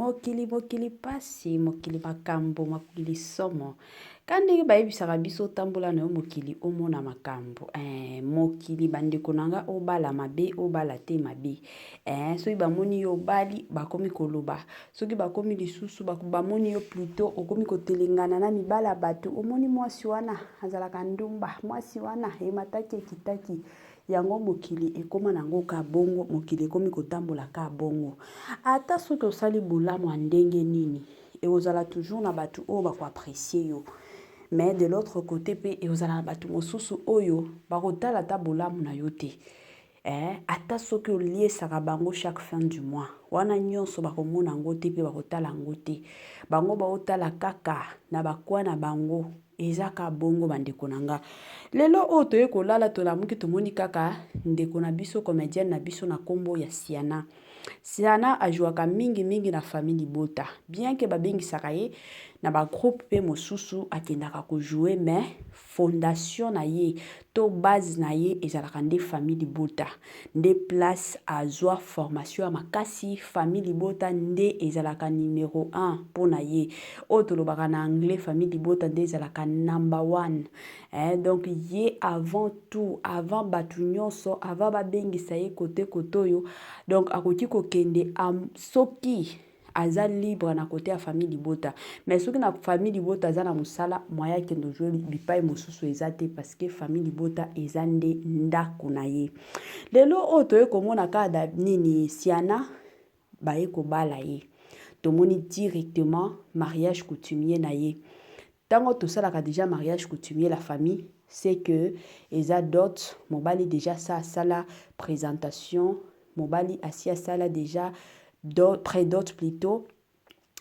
mokili pasi mokili makambo mokili somo kandi bayebisaka biso tambola na yo mokili omona makambo mokili bandeko nanga obala mabe obala te mabe soki bamoni yo bali bakomi koloba soki bakomi lisusu bamoni yo pluto okomi kotelengana na mibala bato omoni mwasi wana azalaka ndumba mwasi wana emataki ekitaki yango mokili ekoma nango ka bongo mokili ekomi kotambola ka bongo ata soki osali bolamu ndenge nini ekozala toujours na bato oyo bakoapprécier yo mais de l'autre côté pe ekozala na bato mosusu oyo bakotala ta bolamu na yo te ata soki oliesaka bango chaque fin du mois wana nyonso bakomona yango te pe bakotala yango te bango baotala kaka na bakwa na bango ezaka bongo bandeko nanga lelo oyo toye kolala tolamuki tomoni kaka ndeko na biso comédienne na biso na kombo ya Siana ajouaka mingi na famille Libota bien que babengisaka ye na ba groupe pe mosusu akendaka ko jouer mais fondation na ye to base na ye ezalaka nde famille Libota nde place azwa formation ya makasi famille Libota nde ezalaka numéro 1 pona ye oyo tolobaka na anglais famille Libota nde ezalaka number 1 donc ye avant tout avant batu nyonso avant babengisa ye côté kotoyo donc akoki kokende soki aza libre na côté ya famille Libota mais soki na famille Libota aza na musala moya kendo jouer bipai mosusu ezate parce que famille Libota ezande ndako na ye lelo oyo toye komona kada nini Siana baye kobala ye tomoni directement mariage coutumier na ye tango tosalaka déjà mariage coutumier la famille c'est que eza dot mobali déjà ça sala présentation mobali asia sala déjà pré-dot plutôt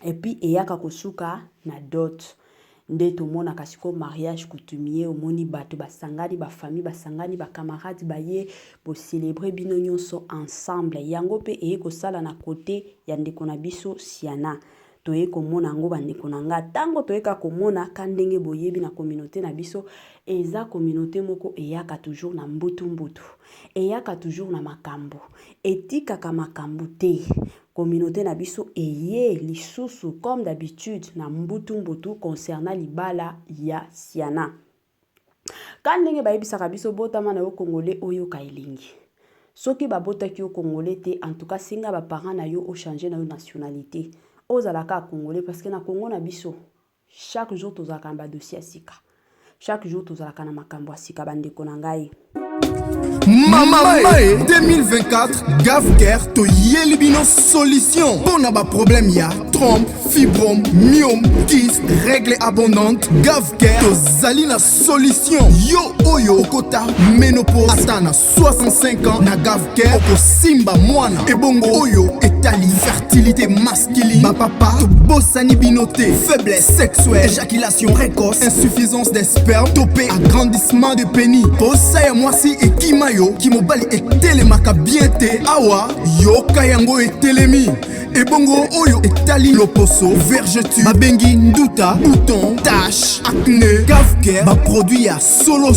et puis eyaka kosuka na dot nde tomona kasiko mariage coutumier omoni bato basangani ba famille basangani ba camarades baye bo célébrer bino nyonso ensemble yango pe eyeko sala na côté ya ndeko na biso Siana toye komona ngo bandeko nanga tango toyeka komona kandenge boyebi na communauté na biso eza communauté moko eyaka toujours na mbutu eyaka toujours na makambo etikaka makambo te communauté na biso eye lisusu comme d'habitude na mbutu concernant libala ya Siana kandenge bayebisaka biso botama na yo congolais oyo ka elingi soki babotaki yo congolais te en tout cas singa ba parents na yo o changer na yo nationalité ozalaka congolais parce que na Congo na biso chaque jour tozalaka na dossier sika chaque jour tozalaka na makambo sika bandeko na ngai Mama 2024 Gavker to Yelibino solution pour na problème ya trompe fibrome myome kyste règle abondante Gavker to zalina solution yo oyo okota ménopause atana 65 ans na Gavker oko simba mwana ebongo oyo etali fertilité masculine ba papa to bosani binoté faiblesse sexuelle éjaculation précoce insuffisance des spermes topé agrandissement de pénis posa ya mwasi ekimayo kimobali etelemaka bien te awa yoka yango etelemi ebongo oyo etali loposo vergeture babengi nduta bouton tache acné Gavker ba produit ya solo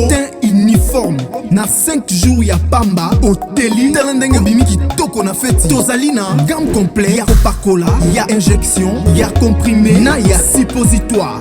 teint uniforme na 5 jours ya pamba oteli talendenge bimi kitoko na feti tozali na gamme complet ya kopakola ya injection ya comprimé na ya suppositoire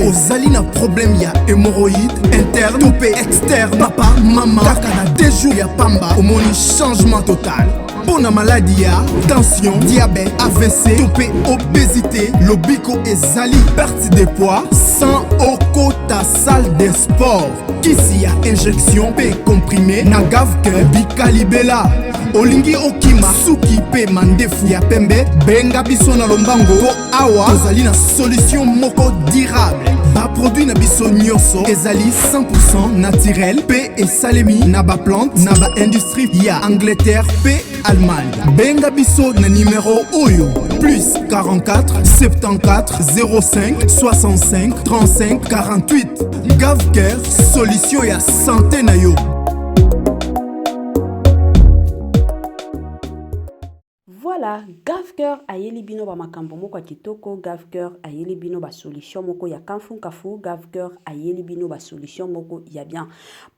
ozali na problème ya hémorroïde interne topé externe papa mama kaka na 2 jours ya pamba omoni changement total pour la maladie ya tension diabète AVC topé obésité lobiko ezali perte de poids sans okota salle de sport kisi ya injection pe comprimé na Gavker bikalibela olingi okima suki pe mandefu ya pembe benga biso na lombango po awa tozali na solution moko durable ba produit na biso nyonso ezali 100% naturel pe esalemi na ba plante na ba industrie ya Angleterre pe Allemagne benga biso na numéro oyo plus 44 74 05 65 35 48 Gavker solution ya santé na yo. Voilà, Voilà, Gafker ayeli bino ba makambo moko ya kitoko, Gafker ayeli bino ba solution moko ya kanfu kafu, Gafker ayeli bino ba solution moko ya bien.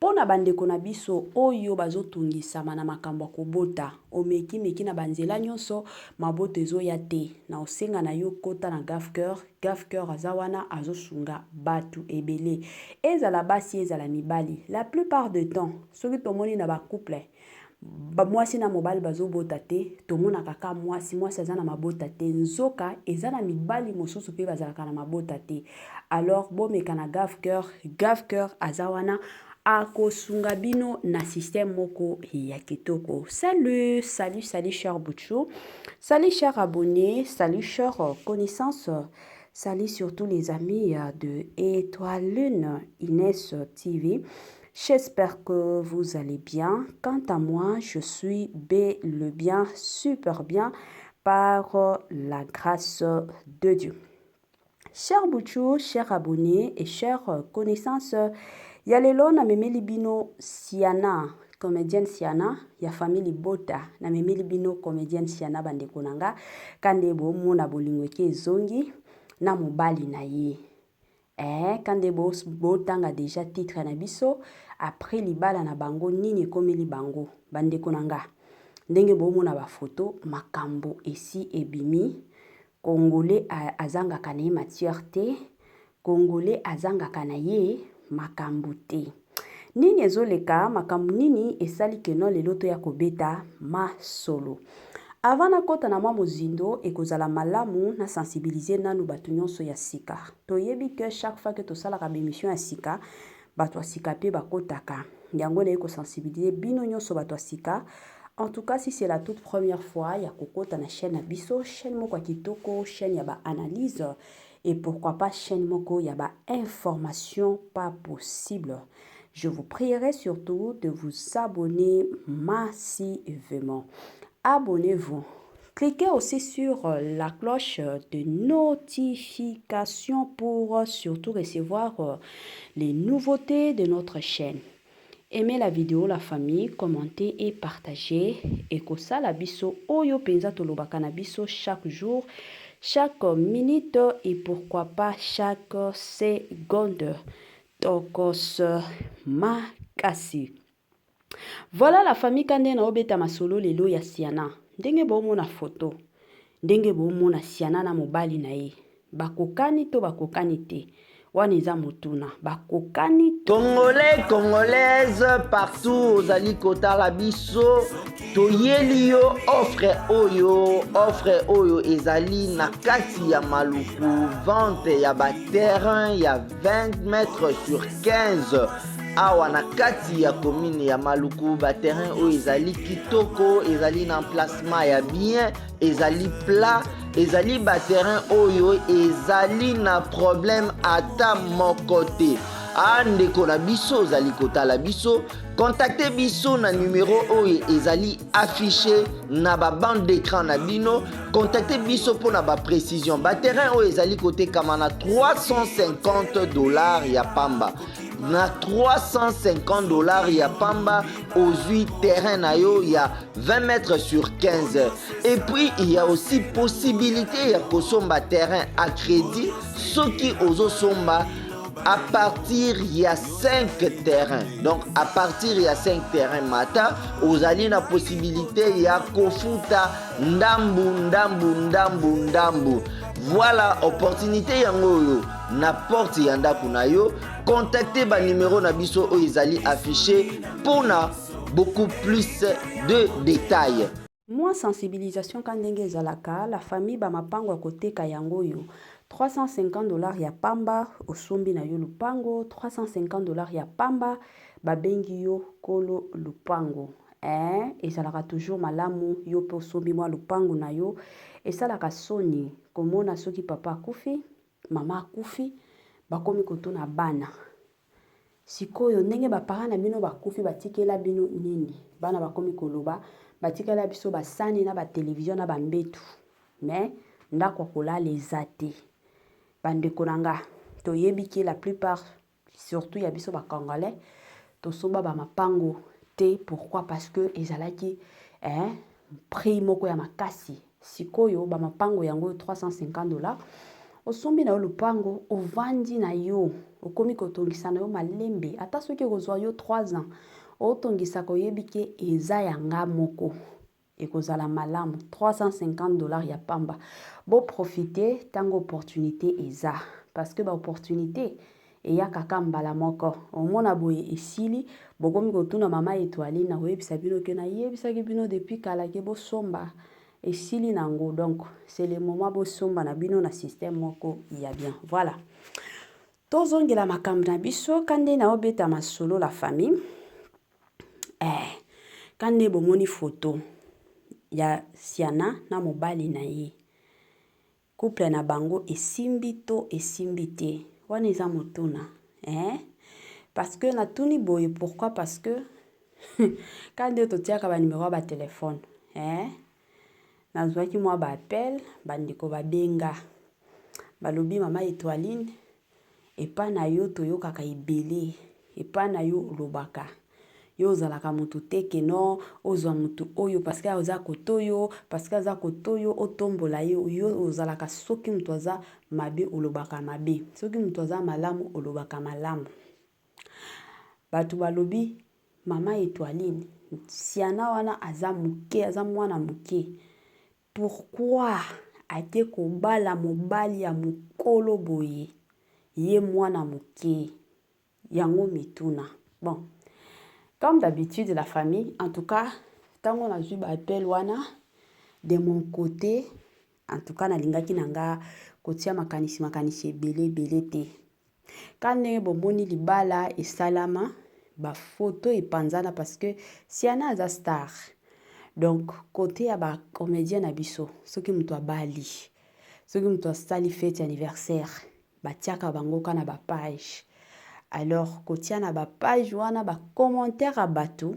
Pona bandeko na biso oyo bazotungisama na makambo ya kobota, omeki na banzela nyonso, maboto ezoya te. Na osenga na yo kota na Gafker, Gafker azawana azosunga batu ebele. Ezala basi ezala mibali. La plupart du temps, soki tomoni na ba couple mwasi na mobali bazobota te, tomona kaka mwasi azana mabota te, nzoka ezana mibali mosusu pe bazalaka na mabota te. Alors bomeka na Gafker, Gafker azawana akosunga bino na système moko ya kitoko. Salut cher Bouchou, salut cher abonné, salut cher connaissance, salut surtout les amis de Étoile Lune Inès TV. J'espère que vous allez bien. Quant à moi, je suis le bien, super bien, par la grâce de Dieu. Chers Bouchou, chers abonnés et chers connaissances, yalelo na memeli bino Siana, comédienne Siana, ya famille Bota, na memeli bino comédienne Siana bandeko nanga, kande bo mona bolingweke zongi, na mobali na ye. Kande bo tanga déjà titre na biso, après libala na bango nini komeli bango, bandeko nanga. Ndenge bo mona ba photo, makambo esi ebimi, Congolais azanga kanaye matière te, Congolais azanga kanaye makambo te. Nini ezoleka, makambo nini esali keno lelo to ya kobeta ma solo. Avant na kota na mwa mozindo ekozala malamu na sensibiliser nanu batu nyonso ya sika. Toyebi que chaque fois que tosalaka bémission ya sika, bato ya sika pe bakotaka. Yango na yeko sensibiliser bino nyonso bato ya sika. En tout cas, si c'est la toute première fois, ya kokota na chaîne Abiso, chaîne moko kitoko, chaîne yaba analyse, et pourquoi pas chaîne moko yaba information pas possible. Je vous prierai surtout de vous abonner massivement. Abonnez-vous. Cliquez aussi sur la cloche de notification pour surtout recevoir les nouveautés de notre chaîne. Aimez la vidéo, la famille, commentez et partagez. Et que ça, la biso, oyo penza tolobaka na biso chaque jour, chaque minute et pourquoi pas chaque seconde. Tokos makasi. Voilà la famille kande na obeta masolo lelo ya Siana. Ndenge bomona photo. Ndenge bomona Siana na mobali na ye. Bakokani to bakokani te. Waniza mutuna. Bakokani to. Congolais, Congolaises, partout ozali kotala biso. Toyeli yo offre oyo ezali na kati ya maluku. Vente ya ba terrain ya 20 mètres sur 15. Awa na kati ya commune ya Maluku, ba terrain oyo ezali kitoko, ezali na emplacement ya bien, ezali plat, ezali ba terrain oyo ezali na problème ata moko te. Ndeko na biso ozali kotala biso, contactez biso na numéro oyo ezali affiché na ba bande d'écran na bino, contactez biso pour na ba précision. Ba terrain oyo ezali kotekama na $350 ya pamba. Na $350 ya pamba aux 8 terrains na yo ya 20 mètres sur 15. Et puis il y a aussi possibilité ya kosomba terrain à crédit soki ozo somba à partir il y a 5 terrains. Donc à partir il y a 5 terrains mata, ozali na possibilité ya kofuta ndambu. Voilà opportunité yango yo na porte yanda kuna yo. Contactez ba numéro na biso o ezali affiché pour na beaucoup plus de détails. Moi sensibilisation kandenge zalaka, la famille ba mapango a koteka yango yo. $350 ya pamba osombi na yo lupango, $350 ya pamba babengi yo kolo lupango. Ezalaka toujours malamu yo pe osombi mwa lupango na yo. Esalaka soni komona soki papa akufi, mama akufi, bakomi kotuna bana. Sikoyo ndenge bapara na bino bakufi batikela bino nini? Bana bakomi koloba, batikela biso basani na ba télévision na ba mbetu. Mais ndako kolala ezate. Bandeko nanga, toyebi la plupart, surtout ya biso ba Congolais, tosomba ba mapango te. Pourquoi? Parce que ezalaki prix moko ya makasi. sikoyo bamapango yango 350 dollars osombi na yo lupango ovandi na yo okomi kotongisa na yo malembe ata soki ekozwa yo 3 ans otongisa koyebi ke eza yanga moko ekozala malamu 350 dollars ya pamba bo profiter tango opportunité eza parce que ba opportunité eya kaka mbala moko omona boye esili bokomi kotuna mama Étoiline na koyebisa bino ke na yebisaki bino depuis kala ke bosomba esili nango donc c'est le moment bosomba na bino na système moko ya bien voilà tozongela makambo na biso kande na obeta masolo la famille kande bomoni photo ya Siana na mobali na ye couple na bango esimbi to esimbi te wana eza motuna parce que na tuni boye pourquoi parce que kande totiaka ba numéro ba téléphone nazwaki mwa ba appel bandiko babenga balobi mama Étoiline epa na yo toyokaka ebele epa na yo lobaka yo ozalaka mutu teke no ozwa mutu oyo parce que oza kotoyo parce que aza kotoyo otombola yo ozalaka soki mutu aza mabe olobaka mabe soki mutu aza malamu olobaka malamu batu balobi mama Étoiline Siana wana aza muke aza mwana muke pourquoi ate kobala mobali ya mukolo boye ye mwana muke yango mituna bon comme d'habitude la famille en tout cas tango na zwi ba appel wana de mon côté en tout cas na lingaki nanga kotia makanisi ebele te kane bomoni libala esalama ba photo epanzana parce que Siana aza star donc côté ya ba comédien na biso soki mutu abali soki mutu asali fête anniversaire batiaka bango kana ba page alors kotia na ba page wana ba commentaire a bato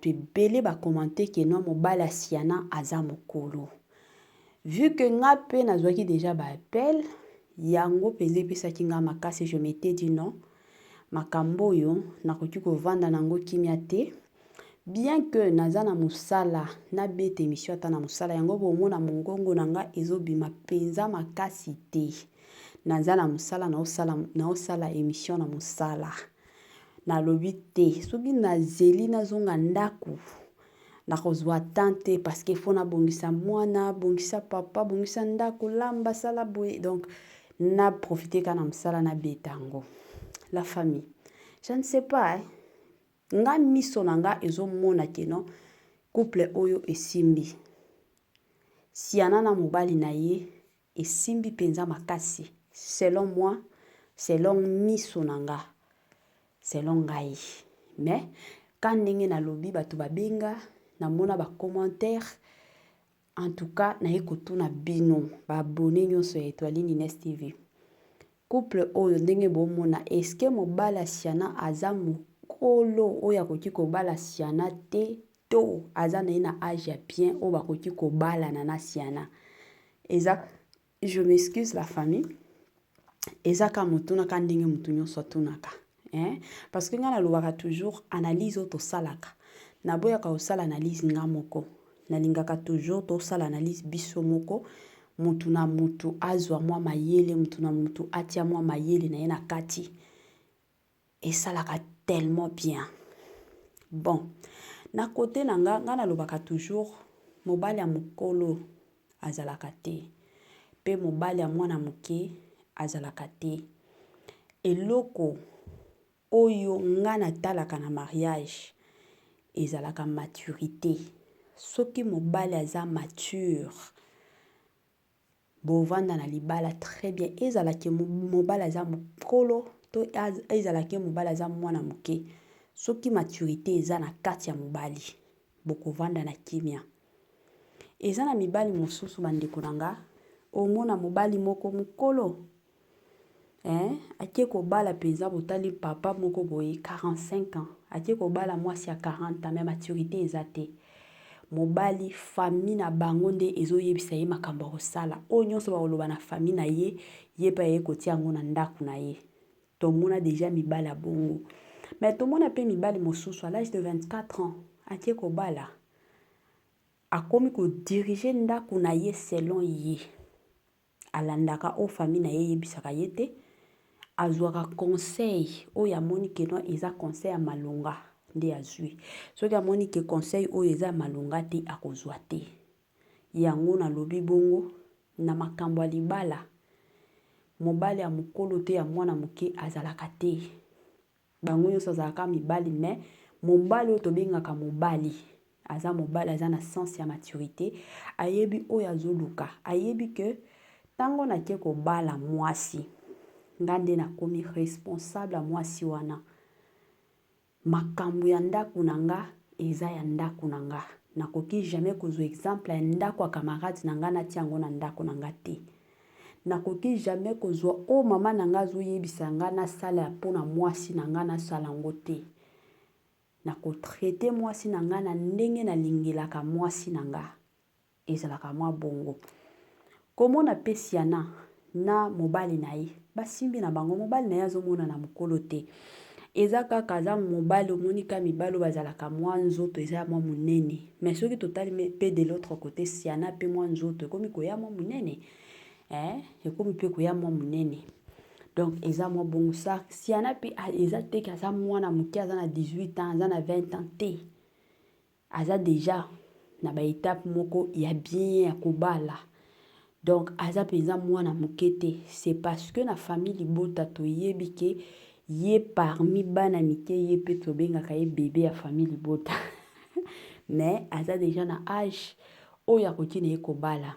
ebele ba commenter ke no mobala Siana aza mokolo vu que nga pe nazwaki déjà ba appel yango peze pesaki nga makasi je m'étais dit non makambo yo nakoki kovanda nango kimia te bien que naza na musala na bete émission ata na musala yango bomona mongongo nanga ezobima penza makasi te naza na musala na osala émission na musala na lobi te soki nazeli nazonga ndaku nakozwa tante parce que faut na bongisa mwana bongisa papa bongisa ndaku lamba sala boye donc na profiter kana musala na betango la famille je ne sais pas nga miso nanga ezomona keno couple oyo esimbi Siana na mobali na ye esimbi penza makasi selon moi selon miso nanga selon ngai mais quand ndenge na lobi batu babenga na mona ba commentaire en tout cas na ekotuna bino ba abonné nyonso ya Étoiline Ines TV couple oyo ndenge bomona est-ce que mobala Siana aza mokolo oyo akoki kobala Siana te to aza na ina âge ya bien oyo bakoki kobala na Siana eza je m'excuse la famille eza ka motuna ka ndenge mutu nyonso atunaka parce que nga nalobaka toujours analyse oyo tosalaka naboyaka osala analyse nga moko nalingaka toujours tosala analyse biso moko mutu na mutu azwa mwa mayele mutu na mutu atia mwa mayele na ye na kati esalaka tellement bien bon na côté na nga nalobaka toujours mobali ya mokolo azalaka te pe mobali ya mwana muke azalaka te eloko oyo nga natalaka na mariage ezalaka maturité soki mobali aza mature bovanda na libala très bien ezalaki mobali aza mokolo to ezalaki mobali aza mwana muke soki maturité eza na kati ya mobali bokovanda na kimia eza na mibali mosusu bandeko nanga omona mobali moko mokolo akie kobala penza botali papa moko boye 45 ans akie kobala mwasi ya 40 ans mais maturité eza te mobali famille na bango nde ezoyebisa ye makambo ya kosala oyo nyonso bakoloba na famille na ye ye pa ye kotia yango na ndako na ye tomona déjà mibali ya bongo mais tomona pe mibali mosusu à l'âge de 24 ans atie kobala akomi kodirige ndako na ye selon ye, alandaka o famille na ye yebisaka ye te, azwaka conseil oyo amoni ke no eza conseil ya malonga nde azwi. Soki amoni ke conseil oyo eza malonga te akozwa te. Yango nalobi bongo na makambo ya libala, mobali ya mokolo te ya mwana moke azalaka te. Bango nyonso azalaka mibali, mais mobali oyo tobengaka mobali aza mobali, aza na sens ya maturité, ayebi oyo azoluka, ayebi ke tango nakie kobala mwasi, nga nde nakomi responsable ya mwasi wana. Makambo ya ndako na nga eza ya ndako na nga. Nakoki jamais kozwa exemple ya ndako ya camarade na nga natia yango na ndako na nga te. Nakoki jamais kozwa o mama na nga azoyebisa nga na sala ya mpona mwasi na nga na sala yango te. Nakotraite mwasi na nga na ndenge nalingelaka mwasi na nga. Ezalaka mwa bongo. Komona pe Siana na mobali na ye, basimbi na bango, mobali na ye azomona na mokolo te. Eza kaka aza mobali omonika mibali bazalaka mwa nzoto eza mwa munene. Mais soki totali pe de l'autre côté, Siana pe mwa nzoto ekomi koya mwa munene. Ekomi pe koya mwa munene. Donc eza mwa bongo sa. Siana pe eza teke aza mwana moke aza na 18 ans, aza na 20 ans te. Aza déjà na ba étape moko ya bien ya kobala. Donc aza penza mwana moke te. C'est parce que na famille libota toyebi ke ye parmi bana mike ye pe tobengaka ye bébé ya famille libota. Mais aza déjà na âge oyo akoki na ye kobala.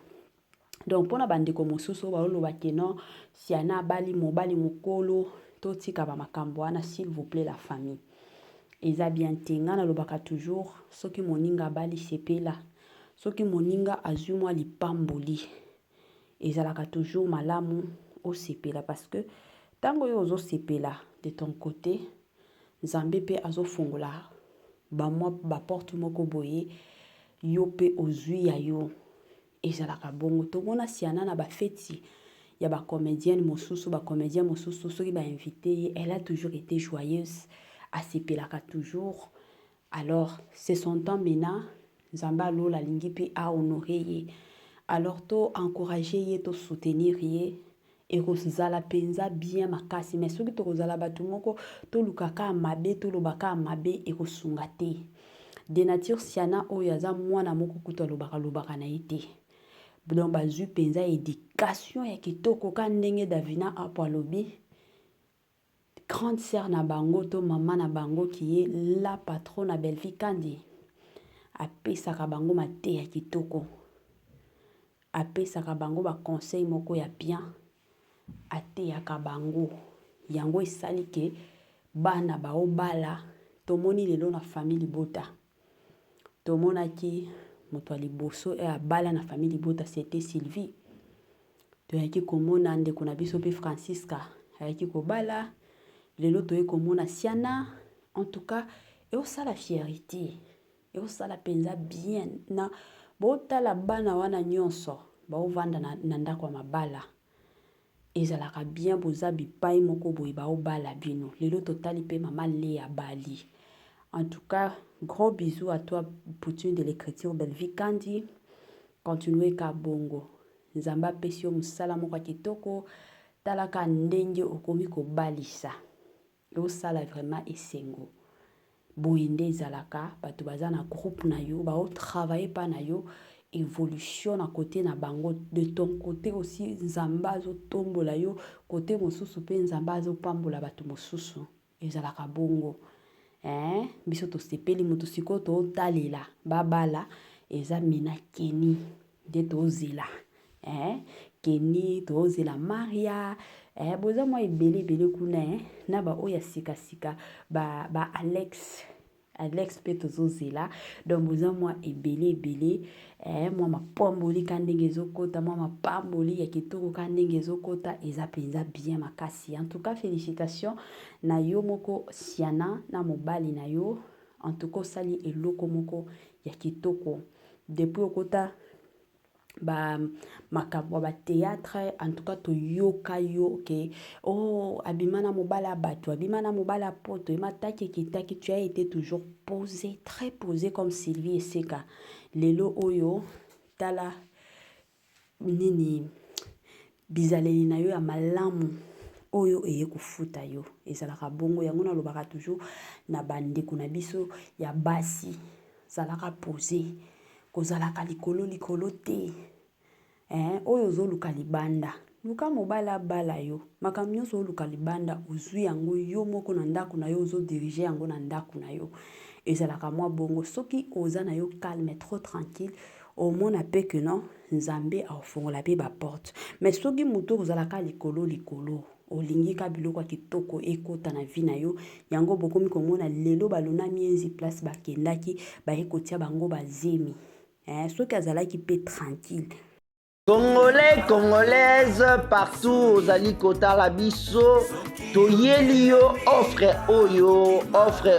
Donc pona bandeko mosusu baoloba ke non Siana abali mobali mokolo totika ba makambo wana, s'il vous plaît la famille. Eza bien te nga nalobaka toujours soki moninga abali sepela, soki moninga azwi mwa lipamboli, ezalaka toujours malamu osepela parce que tango yo ozosepela de ton côté, Nzambe pe azofongola ba porte moko boye, yo pe ozwi ya yo. Ezalaka bongo. Tomona Siana na ba feti ya ba comédienne mosusu, ba comédien mosusu soki ba invité, elle a toujours été joyeuse, asepelaka toujours. Alors c'est son temps maintenant, Nzamba lola lingi pe a honorer ye. Alors to encourager ye, to soutenir ye, et kozala penza bien makasi. Mais soki to kozala batu moko to lukaka mabe, to lobaka mabe e kosunga te. De nature Siana oyo aza mwana moko kuta lobaka na ye te. Donc bazui penza éducation ya kitoko ka ndenge Davina apo alobi. Grande sœur na bango to maman na bango qui est la patronne na Belle-Vie Kandi. Apesaka bango mate ya kitoko. Apesaka bango ba conseil moko ya bien. Ate ya kabango. Yango esali ke bana ba obala. Tomoni lelo na famille libota. Tomona ki moto liboso e abala na famille libota c'était Sylvie. Toyaki komona ndeko na biso pe Francisca. Ayaki kobala. Lelo toye komona Siana. En tout cas, et osa la fierté. Et osa la penza bien. Na bota la bana wana nyonso. Ba ovanda na ndako mabala. Ezalaka bien boza bipai moko boye ba obala bino. Lelo totali pe mama Léa Bali. En tout cas, gros bisous à toi, Poutine de l'écriture Belle-Vie Kandi. Continuez ka bongo. Nzamba pesio musala moko kitoko. Talaka ndenge okomi ko balisa. Yo sala vraiment esengo. Boyende zalaka, batu baza na groupe na yo, ba o travailler pa na yo, évolution à côté na bango. De ton côté aussi, Nzamba zo tombola yo, côté mosusu pe Nzamba zo pambola batu mosusu. Ezalaka bongo. Biso to sepeli mutu siko to talela babala eza mina Keni de to zela Keni to zela Maria boza mwa ebele kuna na ba oya sika ba Alex pe to zela donc boza mwa ebele mwa mapamboli ka ndenge ezokota mwa mapamboli ya kitoko ka ndenge ezokota eza penza bien makasi. En tout cas félicitations na yo moko Siana na mobali na yo. En tout cas sali eloko moko ya kitoko depuis okota ba makambo ba théâtre en tout cas to yoka yo ke oh abimana mobala bato abimana mobala poto emataki kitaki tu as été toujours posé très posé comme Sylvie Eseka lelo oyo tala nini bizaleli na yo ya malamu oyo eye kufuta yo ezalaka bongo yango nalobaka toujours na bandeko na biso ya basi zalaka posé kozalaka likolo te oyo ozoluka libanda luka mobala bala yo makambo nyonso oluka libanda ozwi yango yo moko na ndako na yo ozodirige yango na ndako na yo ezalaka mwa bongo soki oza na yo calme trop tranquille omona mpe ke non nzambe aofongola mpe baporte mais soki moto ozalaka likolo olingi ka biloko ya kitoko ekota na vi na yo yango bokomi komona lelo balonami enzi place bakendaki baye kotia bango bazemi soki azalaki mpe tranquille. Congolais, Congolaises, partout ozali kotala biso toyeli yo offre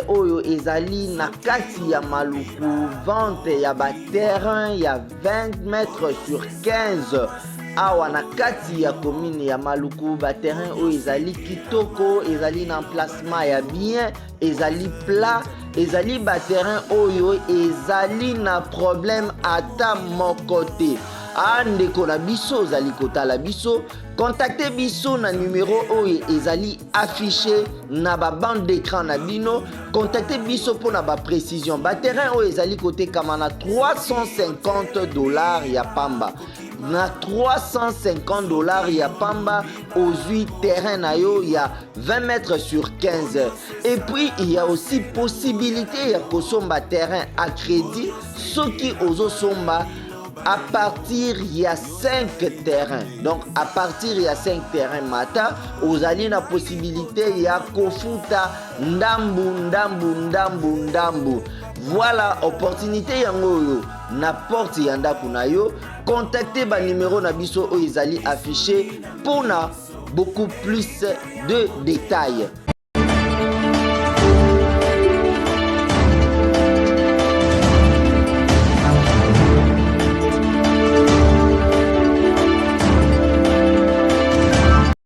oyo ezali na kati ya maluku vente ya baterrain ya 20 mètres sur 15 awa na kati ya commune ya maluku baterrain oyo ezali kitoko ezali na emplacement ya bien ezali plat ezali baterrain oyo ezali na problème ata moko te. Andeko na biso ozali kotala biso contactez biso na numéro oyo ezali affiché na ba bande d'écran na bino contactez biso pour na ba précision ba terrain oyo ezali kotekama na $350 ya pamba na $350 ya pamba ozwi terrain na yo ya 20 mètres sur 15 et puis il y a aussi possibilité ya kosomba terrain à crédit soki ozosomba à partir il y a 5 terrains. Donc à partir il y a 5 terrains mata, vous avez la possibilité il y a kofuta ndambu. Voilà opportunité yango na porte yanda kunayo. Contactez ba numéro na biso o izali affiché pour na beaucoup plus de détails.